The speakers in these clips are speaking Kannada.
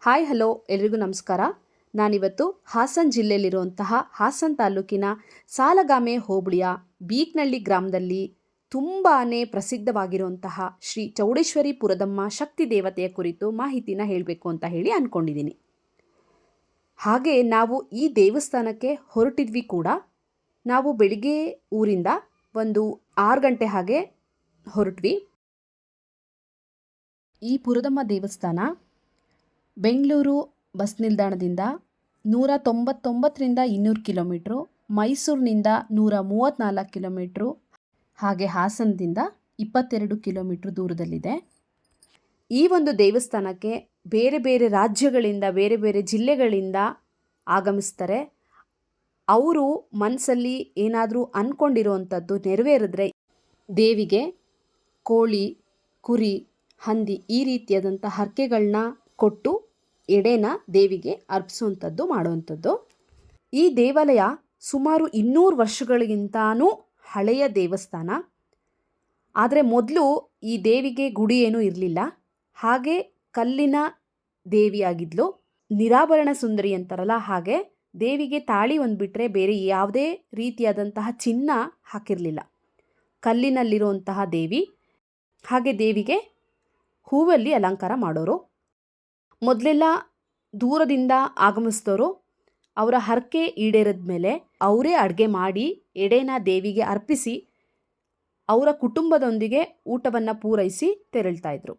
ಹಾಯ್ ಹಲೋ ಎಲ್ರಿಗೂ ನಮಸ್ಕಾರ. ನಾನಿವತ್ತು ಹಾಸನ ಜಿಲ್ಲೆಯಲ್ಲಿರುವಂತಹ ಹಾಸನ ತಾಲೂಕಿನ ಸಾಲಗಾಮೆ ಹೋಬಳಿಯ ಬೀಕ್ನಳ್ಳಿ ಗ್ರಾಮದಲ್ಲಿ ತುಂಬಾ ಪ್ರಸಿದ್ಧವಾಗಿರುವಂತಹ ಶ್ರೀ ಚೌಡೇಶ್ವರಿ ಪುರದಮ್ಮ ಶಕ್ತಿ ದೇವತೆಯ ಕುರಿತು ಮಾಹಿತಿನ ಹೇಳಬೇಕು ಅಂತ ಹೇಳಿ ಅಂದ್ಕೊಂಡಿದ್ದೀನಿ. ಹಾಗೆ ನಾವು ಈ ದೇವಸ್ಥಾನಕ್ಕೆ ಹೊರಟಿದ್ವಿ ಕೂಡ. ನಾವು ಬೆಳಿಗ್ಗೆ ಊರಿಂದ ಒಂದು 6 ಗಂಟೆ ಹಾಗೆ ಹೊರಟ್ವಿ. ಈ ಪುರದಮ್ಮ ದೇವಸ್ಥಾನ ಬೆಂಗಳೂರು ಬಸ್ ನಿಲ್ದಾಣದಿಂದ 199ರಿಂದ 200 ಕಿಲೋಮೀಟ್ರು, ಮೈಸೂರಿನಿಂದ 134 ಕಿಲೋಮೀಟ್ರು, ಹಾಗೆ ಹಾಸನದಿಂದ 22 ಕಿಲೋಮೀಟ್ರ್ ದೂರದಲ್ಲಿದೆ. ಈ ಒಂದು ದೇವಸ್ಥಾನಕ್ಕೆ ಬೇರೆ ಬೇರೆ ರಾಜ್ಯಗಳಿಂದ, ಬೇರೆ ಬೇರೆ ಜಿಲ್ಲೆಗಳಿಂದ ಆಗಮಿಸ್ತಾರೆ. ಅವರು ಮನಸ್ಸಲ್ಲಿ ಏನಾದರೂ ಅಂದ್ಕೊಂಡಿರುವಂಥದ್ದು ನೆರವೇರಿದ್ರೆ ದೇವಿಗೆ ಕೋಳಿ, ಕುರಿ, ಹಂದಿ ಈ ರೀತಿಯಾದಂಥ ಹರಕೆಗಳನ್ನ ಕೊಟ್ಟು ಎಡೆನ ದೇವಿಗೆ ಅರ್ಪಿಸುವಂಥದ್ದು ಮಾಡುವಂಥದ್ದು. ಈ ದೇವಾಲಯ ಸುಮಾರು 200 ವರ್ಷಗಳಿಗಿಂತನೂ ಹಳೆಯ ದೇವಸ್ಥಾನ. ಆದರೆ ಮೊದಲು ಈ ದೇವಿಗೆ ಗುಡಿ ಏನೂ ಇರಲಿಲ್ಲ. ಹಾಗೆ ಕಲ್ಲಿನ ದೇವಿಯಾಗಿದ್ಲು. ನಿರಾಭರಣ ಸುಂದರಿ ಅಂತಾರಲ್ಲ, ಹಾಗೆ ದೇವಿಗೆ ತಾಳಿ ಒಂದು ಬಿಟ್ಟರೆ ಬೇರೆ ಯಾವುದೇ ರೀತಿಯಾದಂತಹ ಚಿನ್ನ ಹಾಕಿರಲಿಲ್ಲ. ಕಲ್ಲಿನಲ್ಲಿರುವಂತಹ ದೇವಿ. ಹಾಗೆ ದೇವಿಗೆ ಹೂವಲ್ಲಿ ಅಲಂಕಾರ ಮಾಡೋರು. ಮೊದಲೆಲ್ಲ ದೂರದಿಂದ ಆಗಮಿಸಿದವರು ಅವರ ಹರಕೆ ಈಡೇರಿದ ಮೇಲೆ ಅವರೇ ಅಡುಗೆ ಮಾಡಿ ಎಡೆನ ದೇವಿಗೆ ಅರ್ಪಿಸಿ ಅವರ ಕುಟುಂಬದೊಂದಿಗೆ ಊಟವನ್ನು ಪೂರೈಸಿ ತೆರಳ್ತಾ ಇದ್ರು.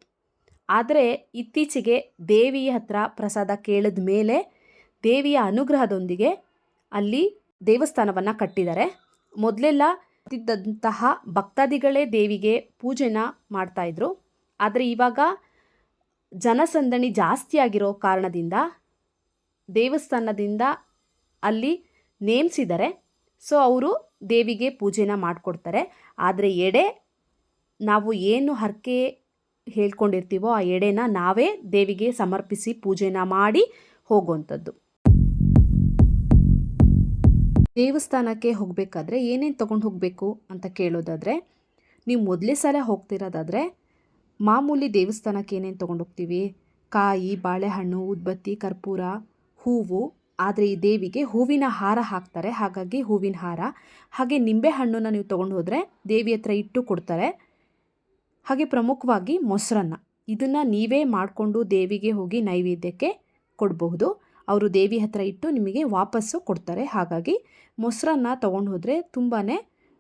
ಆದರೆ ಇತ್ತೀಚೆಗೆ ದೇವಿಯ ಹತ್ರ ಪ್ರಸಾದ ಕೇಳಿದ ಮೇಲೆ ದೇವಿಯ ಅನುಗ್ರಹದೊಂದಿಗೆ ಅಲ್ಲಿ ದೇವಸ್ಥಾನವನ್ನು ಕಟ್ಟಿದ್ದಾರೆ. ಮೊದಲೆಲ್ಲ ಇದ್ದಂತಹ ಭಕ್ತಾದಿಗಳೇ ದೇವಿಗೆ ಪೂಜೆನ ಮಾಡ್ತಾಯಿದ್ರು. ಆದರೆ ಇವಾಗ ಜನಸಂದಣಿ ಜಾಸ್ತಿ ಆಗಿರೋ ಕಾರಣದಿಂದ ದೇವಸ್ಥಾನದಿಂದ ಅಲ್ಲಿ ನೇಮಿಸಿದ್ದಾರೆ. ಸೊ ಅವರು ದೇವಿಗೆ ಪೂಜೆನ ಮಾಡಿಕೊಡ್ತಾರೆ. ಆದರೆ ಎಡೆ ನಾವು ಏನು ಹರಕೆ ಹೇಳ್ಕೊಂಡಿರ್ತೀವೋ ಆ ಎಡೆನ ನಾವೇ ದೇವಿಗೆ ಸಮರ್ಪಿಸಿ ಪೂಜೆನ ಮಾಡಿ ಹೋಗುವಂಥದ್ದು. ದೇವಸ್ಥಾನಕ್ಕೆ ಹೋಗಬೇಕಾದ್ರೆ ಏನೇನು ತೊಗೊಂಡು ಹೋಗಬೇಕು ಅಂತ ಕೇಳೋದಾದರೆ, ನೀವು ಮೊದಲೇ ಸಲ ಹೋಗ್ತಿರೋದಾದರೆ ಮಾಮೂಲಿ ದೇವಸ್ಥಾನಕ್ಕೆ ಏನೇನು ತೊಗೊಂಡು ಹೋಗ್ತೀವಿ, ಕಾಯಿ, ಬಾಳೆಹಣ್ಣು, ಉದ್ಬತ್ತಿ, ಕರ್ಪೂರ, ಹೂವು. ಆದರೆ ಈ ದೇವಿಗೆ ಹೂವಿನ ಹಾರ ಹಾಕ್ತಾರೆ, ಹಾಗಾಗಿ ಹೂವಿನ ಹಾರ. ಹಾಗೆ ನಿಂಬೆಹಣ್ಣನ್ನು ನೀವು ತೊಗೊಂಡು ಹೋದರೆ ದೇವಿ ಹತ್ರ ಇಟ್ಟು ಕೊಡ್ತಾರೆ. ಹಾಗೆ ಪ್ರಮುಖವಾಗಿ ಮೊಸರನ್ನ, ಇದನ್ನು ನೀವೇ ಮಾಡಿಕೊಂಡು ದೇವಿಗೆ ಹೋಗಿ ನೈವೇದ್ಯಕ್ಕೆ ಕೊಡಬಹುದು. ಅವರು ದೇವಿ ಹತ್ರ ಇಟ್ಟು ನಿಮಗೆ ವಾಪಸ್ಸು ಕೊಡ್ತಾರೆ. ಹಾಗಾಗಿ ಮೊಸರನ್ನ ತೊಗೊಂಡು ಹೋದರೆ ತುಂಬಾ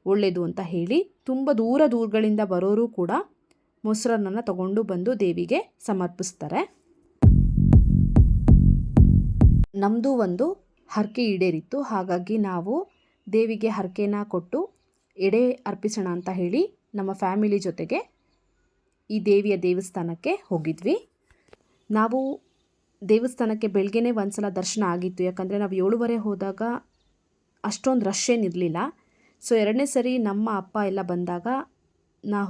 ಒಳ್ಳೆಯದು ಅಂತ ಹೇಳಿ ತುಂಬ ದೂರಗಳಿಂದ ಬರೋರು ಕೂಡ ಮೊಸರನ್ನ ತಗೊಂಡು ಬಂದು ದೇವಿಗೆ ಸಮರ್ಪಿಸ್ತಾರೆ. ನಮ್ಮದು ಒಂದು ಹರಕೆ ಈಡೇರಿತ್ತು. ಹಾಗಾಗಿ ನಾವು ದೇವಿಗೆ ಹರಕೆನ ಕೊಟ್ಟು ಎಡೆ ಅರ್ಪಿಸೋಣ ಅಂತ ಹೇಳಿ ನಮ್ಮ ಫ್ಯಾಮಿಲಿ ಜೊತೆಗೆ ಈ ದೇವಿಯ ದೇವಸ್ಥಾನಕ್ಕೆ ಹೋಗಿದ್ವಿ. ನಾವು ದೇವಸ್ಥಾನಕ್ಕೆ ಬೆಳಗ್ಗೆನೇ ಒಂದು ಸಲ ದರ್ಶನ ಆಗಿತ್ತು. ಯಾಕಂದರೆ ನಾವು 7:30 ಹೋದಾಗ ಅಷ್ಟೊಂದು ರಶ್ ಏನಿರಲಿಲ್ಲ. ಸೊ 2ನೇ ಸರಿ ನಮ್ಮ ಅಪ್ಪ ಎಲ್ಲ ಬಂದಾಗ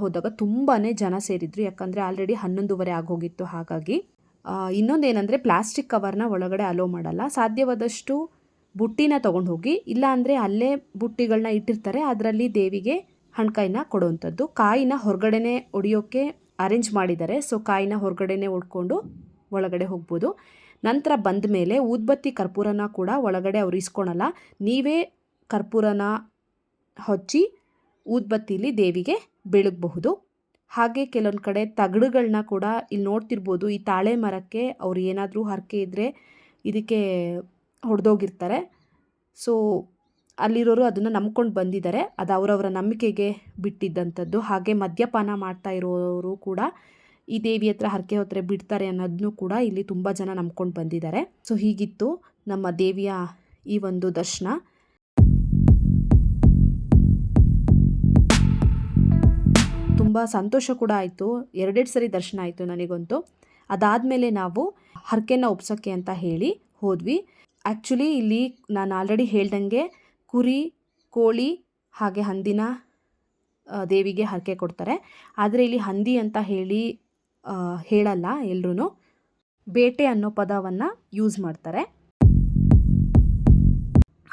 ಹೋದಾಗ ತುಂಬಾ ಜನ ಸೇರಿದ್ರು. ಯಾಕಂದರೆ ಆಲ್ರೆಡಿ 11:30 ಆಗೋಗಿತ್ತು. ಹಾಗಾಗಿ ಇನ್ನೊಂದೇನೆಂದರೆ ಪ್ಲಾಸ್ಟಿಕ್ ಕವರ್ನ ಒಳಗಡೆ ಅಲೋ ಮಾಡಲ್ಲ. ಸಾಧ್ಯವಾದಷ್ಟು ಬುಟ್ಟಿನ ತೊಗೊಂಡು ಹೋಗಿ, ಇಲ್ಲ ಅಂದರೆ ಅಲ್ಲೇ ಬುಟ್ಟಿಗಳನ್ನ ಇಟ್ಟಿರ್ತಾರೆ, ಅದರಲ್ಲಿ ದೇವಿಗೆ ಹಣ್ಕಾಯಿನ ಕೊಡುವಂಥದ್ದು. ಕಾಯಿನ ಹೊರಗಡೆನೇ ಒಡೆಯೋಕ್ಕೆ ಅರೇಂಜ್ ಮಾಡಿದ್ದಾರೆ. ಸೊ ಕಾಯಿನ ಹೊರಗಡೆನೇ ಒಡ್ಕೊಂಡು ಒಳಗಡೆ ಹೋಗ್ಬೋದು. ನಂತರ ಬಂದ ಮೇಲೆ ಊದ್ಬತ್ತಿ, ಕರ್ಪೂರನ ಕೂಡ ಒಳಗಡೆ ಅವ್ರು ಇಸ್ಕೊಳಲ್ಲ. ನೀವೇ ಕರ್ಪೂರನ ಹಚ್ಚಿ ಊದ್ಬತ್ತಿಲಿ ದೇವಿಗೆ ಬೆಳಗಬಹುದು. ಹಾಗೆ ಕೆಲವೊಂದು ಕಡೆ ತಗಡುಗಳನ್ನ ಕೂಡ ಇಲ್ಲಿ ನೋಡ್ತಿರ್ಬೋದು. ಈ ತಾಳೆ ಮರಕ್ಕೆ ಅವ್ರು ಏನಾದರೂ ಹರಕೆ ಇದ್ದರೆ ಇದಕ್ಕೆ ಹೊಡೆದೋಗಿರ್ತಾರೆ. ಸೊ ಅಲ್ಲಿರೋರು ಅದನ್ನು ನಂಬ್ಕೊಂಡು ಬಂದಿದ್ದಾರೆ. ಅದು ಅವರವರ ನಂಬಿಕೆಗೆ ಬಿಟ್ಟಿದ್ದಂಥದ್ದು. ಹಾಗೆ ಮದ್ಯಪಾನ ಮಾಡ್ತಾ ಇರೋರು ಕೂಡ ಈ ದೇವಿ ಹತ್ರ ಹರಕೆ ಹೊತ್ತರೆ ಬಿಡ್ತಾರೆ ಅನ್ನೋದನ್ನು ಕೂಡ ಇಲ್ಲಿ ತುಂಬ ಜನ ನಂಬ್ಕೊಂಡು ಬಂದಿದ್ದಾರೆ. ಸೊ ಹೀಗಿತ್ತು ನಮ್ಮ ದೇವಿಯ ಈ ಒಂದು ದರ್ಶನ. ತುಂಬ ಸಂತೋಷ ಕೂಡ ಆಯಿತು. 2 ಸರಿ ದರ್ಶನ ಆಯಿತು ನನಗಂತೂ. ಅದಾದಮೇಲೆ ನಾವು ಹರಕೆನ ಒಪ್ಸೋಕ್ಕೆ ಅಂತ ಹೇಳಿ ಹೋದ್ವಿ. ಆ್ಯಕ್ಚುಲಿ ಇಲ್ಲಿ ನಾನು ಆಲ್ರೆಡಿ ಹೇಳ್ದಂಗೆ ಕುರಿ, ಕೋಳಿ ಹಾಗೆ ಹಂದಿನ ದೇವಿಗೆ ಹರಕೆ ಕೊಡ್ತಾರೆ. ಆದರೆ ಇಲ್ಲಿ ಹಂದಿ ಅಂತ ಹೇಳಲ್ಲ ಎಲ್ಲರೂ. ಬೇಟೆ ಅನ್ನೋ ಪದವನ್ನು ಯೂಸ್ ಮಾಡ್ತಾರೆ.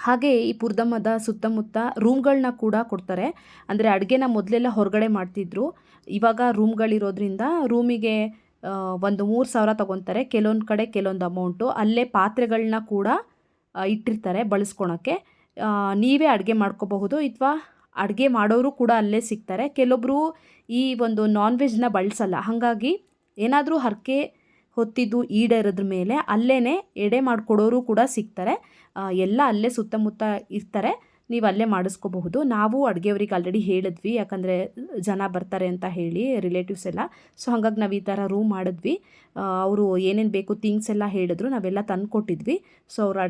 ಹಾಗೆ ಈ ಪುರದಮ್ಮದ ಸುತ್ತಮುತ್ತ ರೂಮ್ಗಳನ್ನ ಕೂಡ ಕೊಡ್ತಾರೆ. ಅಂದರೆ ಅಡುಗೆನ ಮೊದಲೆಲ್ಲ ಹೊರಗಡೆ ಮಾಡ್ತಿದ್ರು. ಇವಾಗ ರೂಮ್ಗಳಿರೋದ್ರಿಂದ ರೂಮಿಗೆ ಒಂದು 3,000 ತೊಗೊತಾರೆ. ಕೆಲವೊಂದು ಕಡೆ ಕೆಲವೊಂದು ಅಮೌಂಟು. ಅಲ್ಲೇ ಪಾತ್ರೆಗಳನ್ನ ಕೂಡ ಇಟ್ಟಿರ್ತಾರೆ ಬಳಸ್ಕೊಳಕ್ಕೆ. ನೀವೇ ಅಡುಗೆ ಮಾಡ್ಕೋಬಹುದು ಅಥವಾ ಅಡುಗೆ ಮಾಡೋರು ಕೂಡ ಅಲ್ಲೇ ಸಿಗ್ತಾರೆ. ಕೆಲವೊಬ್ಬರು ಈ ಒಂದು ನಾನ್ ವೆಜ್ನ ಬಳಸಲ್ಲ. ಹಾಗಾಗಿ ಏನಾದರೂ ಹರಕೆ ಹೊತ್ತಿದ್ದು ಈಡೇರೋದ್ರ ಮೇಲೆ ಅಲ್ಲೇ ಎಡೆ ಮಾಡಿಕೊಡೋರು ಕೂಡ ಸಿಗ್ತಾರೆ. ಎಲ್ಲ ಅಲ್ಲೇ ಸುತ್ತಮುತ್ತ ಇರ್ತಾರೆ, ನೀವು ಅಲ್ಲೇ ಮಾಡಿಸ್ಕೋಬಹುದು. ನಾವು ಅಡುಗೆಯವ್ರಿಗೆ ಆಲ್ರೆಡಿ ಹೇಳಿದ್ವಿ, ಯಾಕಂದರೆ ಜನ ಬರ್ತಾರೆ ಅಂತ ಹೇಳಿ ರಿಲೇಟಿವ್ಸ್ ಎಲ್ಲ. ಸೊ ಹಾಗಾಗಿ ನಾವು ಈ ಥರ ರೂಮ್ ಮಾಡಿದ್ವಿ. ಅವರು ಏನೇನು ಬೇಕು ಥಿಂಗ್ಸ್ ಎಲ್ಲ ಹೇಳಿದ್ರು, ನಾವೆಲ್ಲ ತಂದು ಕೊಟ್ಟಿದ್ವಿ. ಸೊ ಅವರು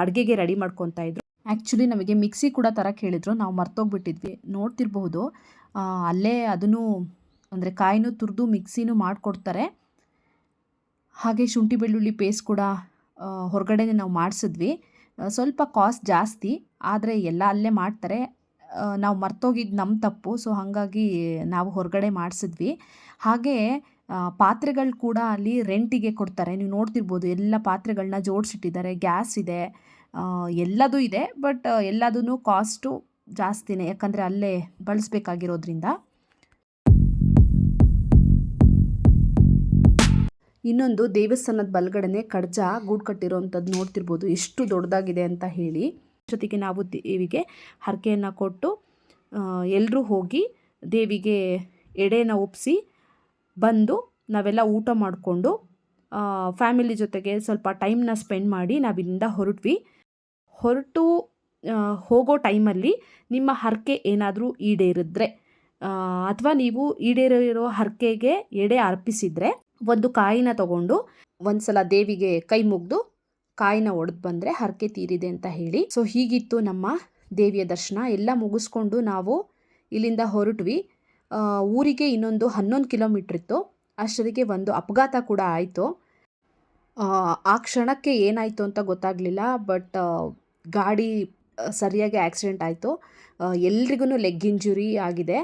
ಅಡುಗೆಗೆ ರೆಡಿ ಮಾಡ್ಕೊತಾ ಇದ್ರು. ಆ್ಯಕ್ಚುಲಿ ನಮಗೆ ಮಿಕ್ಸಿ ಕೂಡ ತರಕ್ಕೆ ಹೇಳಿದ್ರು, ನಾವು ಮರ್ತೋಗ್ಬಿಟ್ಟಿದ್ವಿ. ನೋಡ್ತಿರ್ಬಹುದು ಅಲ್ಲೇ ಅದನ್ನು ಅಂದರೆ ಕಾಯಿನೂ ತುರಿದು ಮಿಕ್ಸಿನೂ ಮಾಡಿಕೊಡ್ತಾರೆ. ಹಾಗೆ ಶುಂಠಿ ಬೆಳ್ಳುಳ್ಳಿ ಪೇಸ್ಟ್ ಕೂಡ ಹೊರಗಡೆನೇ ನಾವು ಮಾಡಿಸಿದ್ವಿ. ಸ್ವಲ್ಪ ಕಾಸ್ಟ್ ಜಾಸ್ತಿ, ಆದರೆ ಎಲ್ಲ ಅಲ್ಲೇ ಮಾಡ್ತಾರೆ. ನಾವು ಮರ್ತೋಗಿದ್ದು ನಮ್ಮ ತಪ್ಪು. ಸೊ ಹಾಗಾಗಿ ನಾವು ಹೊರಗಡೆ ಮಾಡಿಸಿದ್ವಿ. ಹಾಗೆ ಪಾತ್ರೆಗಳು ಕೂಡ ಅಲ್ಲಿ ರೆಂಟಿಗೆ ಕೊಡ್ತಾರೆ. ನೀವು ನೋಡ್ತಿರ್ಬೋದು ಎಲ್ಲ ಪಾತ್ರೆಗಳನ್ನ ಜೋಡಿಸಿಟ್ಟಿದ್ದಾರೆ. ಗ್ಯಾಸ್ ಇದೆ, ಎಲ್ಲದೂ ಇದೆ. ಬಟ್ ಎಲ್ಲದೂ ಕಾಸ್ಟು ಜಾಸ್ತಿನೇ, ಯಾಕಂದರೆ ಅಲ್ಲೇ ಬಳಸಬೇಕಾಗಿರೋದ್ರಿಂದ. ಇನ್ನೊಂದು ದೇವಸ್ಥಾನದ ಬಲಗಡೆನೆ ಕಡ್ಜ ಗೂಡು ಕಟ್ಟಿರೋವಂಥದ್ದು ನೋಡ್ತಿರ್ಬೋದು, ಎಷ್ಟು ದೊಡ್ಡದಾಗಿದೆ ಅಂತ ಹೇಳಿ. ಜೊತೆಗೆ ನಾವು ದೇವಿಗೆ ಹರಕೆಯನ್ನು ಕೊಟ್ಟು ಎಲ್ಲರೂ ಹೋಗಿ ದೇವಿಗೆ ಎಡೆನ ಒಪ್ಪಿಸಿ ಬಂದು ನಾವೆಲ್ಲ ಊಟ ಮಾಡಿಕೊಂಡು ಫ್ಯಾಮಿಲಿ ಜೊತೆಗೆ ಸ್ವಲ್ಪ ಟೈಮ್ನ ಸ್ಪೆಂಡ್ ಮಾಡಿ ನಾವಿಲ್ಲಿಂದ ಹೊರಟು ಹೋಗೋ ಟೈಮಲ್ಲಿ ನಿಮ್ಮ ಹರಕೆ ಏನಾದರೂ ಈಡೇರಿದ್ರೆ ಅಥವಾ ನೀವು ಈಡೇರಿರೋ ಹರಕೆಗೆ ಎಡೆ ಅರ್ಪಿಸಿದರೆ ಒಂದು ಕಾಯಿನ ತಗೊಂಡು ಒಂದು ಸಲ ದೇವಿಗೆ ಕೈ ಮುಗಿದು ಕಾಯಿನ ಒಡೆದು ಬಂದರೆ ಹರಕೆ ತೀರಿದೆ ಅಂತ ಹೇಳಿ. ಸೊ ಹೀಗಿತ್ತು ನಮ್ಮ ದೇವಿಯ ದರ್ಶನ. ಎಲ್ಲ ಮುಗಿಸ್ಕೊಂಡು ನಾವು ಇಲ್ಲಿಂದ ಹೊರಟ್ವಿ. ಊರಿಗೆ ಇನ್ನೊಂದು 11 ಕಿಲೋಮೀಟ್ರ್ ಇತ್ತು. ಅಷ್ಟೊತ್ತಿಗೆ ಒಂದು ಅಪಘಾತ ಕೂಡ ಆಯಿತು. ಆ ಕ್ಷಣಕ್ಕೆ ಏನಾಯಿತು ಅಂತ ಗೊತ್ತಾಗಲಿಲ್ಲ. ಬಟ್ ಗಾಡಿ ಸರಿಯಾಗಿ ಆಕ್ಸಿಡೆಂಟ್ ಆಯಿತು. ಎಲ್ರಿಗೂ ಲೆಗ್ ಇಂಜುರಿ ಆಗಿದೆ.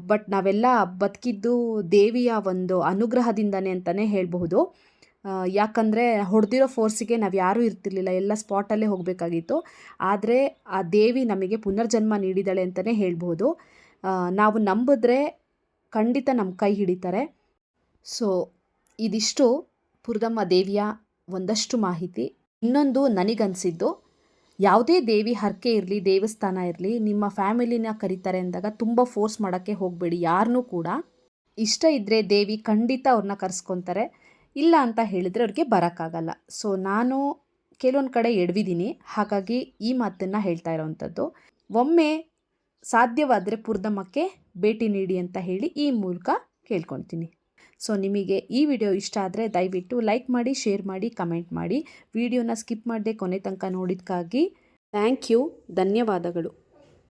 ಬಟ್ ನಾವೆಲ್ಲ ಬದುಕಿದ್ದು ದೇವಿಯ ಒಂದು ಅನುಗ್ರಹದಿಂದನೇ ಅಂತಲೇ ಹೇಳಬಹುದು. ಯಾಕಂದರೆ ಹೊಡೆದಿರೋ ಫೋರ್ಸಿಗೆ ನಾವು ಯಾರೂ ಇರ್ತಿರ್ಲಿಲ್ಲ, ಎಲ್ಲ ಸ್ಪಾಟಲ್ಲೇ ಹೋಗಬೇಕಾಗಿತ್ತು. ಆದರೆ ಆ ದೇವಿ ನಮಗೆ ಪುನರ್ಜನ್ಮ ನೀಡಿದ್ದಾಳೆ ಅಂತಲೇ ಹೇಳ್ಬೋದು. ನಾವು ನಂಬಿದ್ರೆ ಖಂಡಿತ ನಮ್ಮ ಕೈ ಹಿಡಿತಾರೆ. ಸೊ ಇದಿಷ್ಟು ಪುರದಮ್ಮ ದೇವಿಯ ಒಂದಷ್ಟು ಮಾಹಿತಿ. ಇನ್ನೊಂದು ನನಗನ್ಸಿದ್ದು, ಯಾವುದೇ ದೇವಿ ಹರಕೆ ಇರಲಿ, ದೇವಸ್ಥಾನ ಇರಲಿ, ನಿಮ್ಮ ಫ್ಯಾಮಿಲಿನ ಕರೀತಾರೆ ಅಂದಾಗ ತುಂಬ ಫೋರ್ಸ್ ಮಾಡೋಕ್ಕೆ ಹೋಗಬೇಡಿ. ಯಾರನ್ನೂ ಕೂಡ ಇಷ್ಟ ಇದ್ದರೆ ದೇವಿ ಖಂಡಿತ ಅವ್ರನ್ನ ಕರೆಸ್ಕೊತಾರೆ. ಇಲ್ಲ ಅಂತ ಹೇಳಿದರೆ ಅವ್ರಿಗೆ ಬರೋಕ್ಕಾಗಲ್ಲ. ಸೊ ನಾನು ಕೆಲವೊಂದು ಕಡೆ ಎಡವಿದ್ದೀನಿ, ಹಾಗಾಗಿ ಈ ಮಾತನ್ನು ಹೇಳ್ತಾ ಇರೋವಂಥದ್ದು. ಒಮ್ಮೆ ಸಾಧ್ಯವಾದರೆ ಪುರದಮ್ಮಕ್ಕೆ ಭೇಟಿ ನೀಡಿ ಅಂತ ಹೇಳಿ ಈ ಮೂಲಕ ಕೇಳ್ಕೊಳ್ತೀನಿ. ಸೊ ನಿಮಗೆ ಈ ವಿಡಿಯೋ ಇಷ್ಟ ಆದರೆ ದಯವಿಟ್ಟು ಲೈಕ್ ಮಾಡಿ, ಶೇರ್ ಮಾಡಿ, ಕಮೆಂಟ್ ಮಾಡಿ. ವಿಡಿಯೋನ ಸ್ಕಿಪ್ ಮಾಡದೆ ಕೊನೆ ತನಕ ನೋಡಿದ್ದಕ್ಕಾಗಿ ಥ್ಯಾಂಕ್ ಯು, ಧನ್ಯವಾದಗಳು.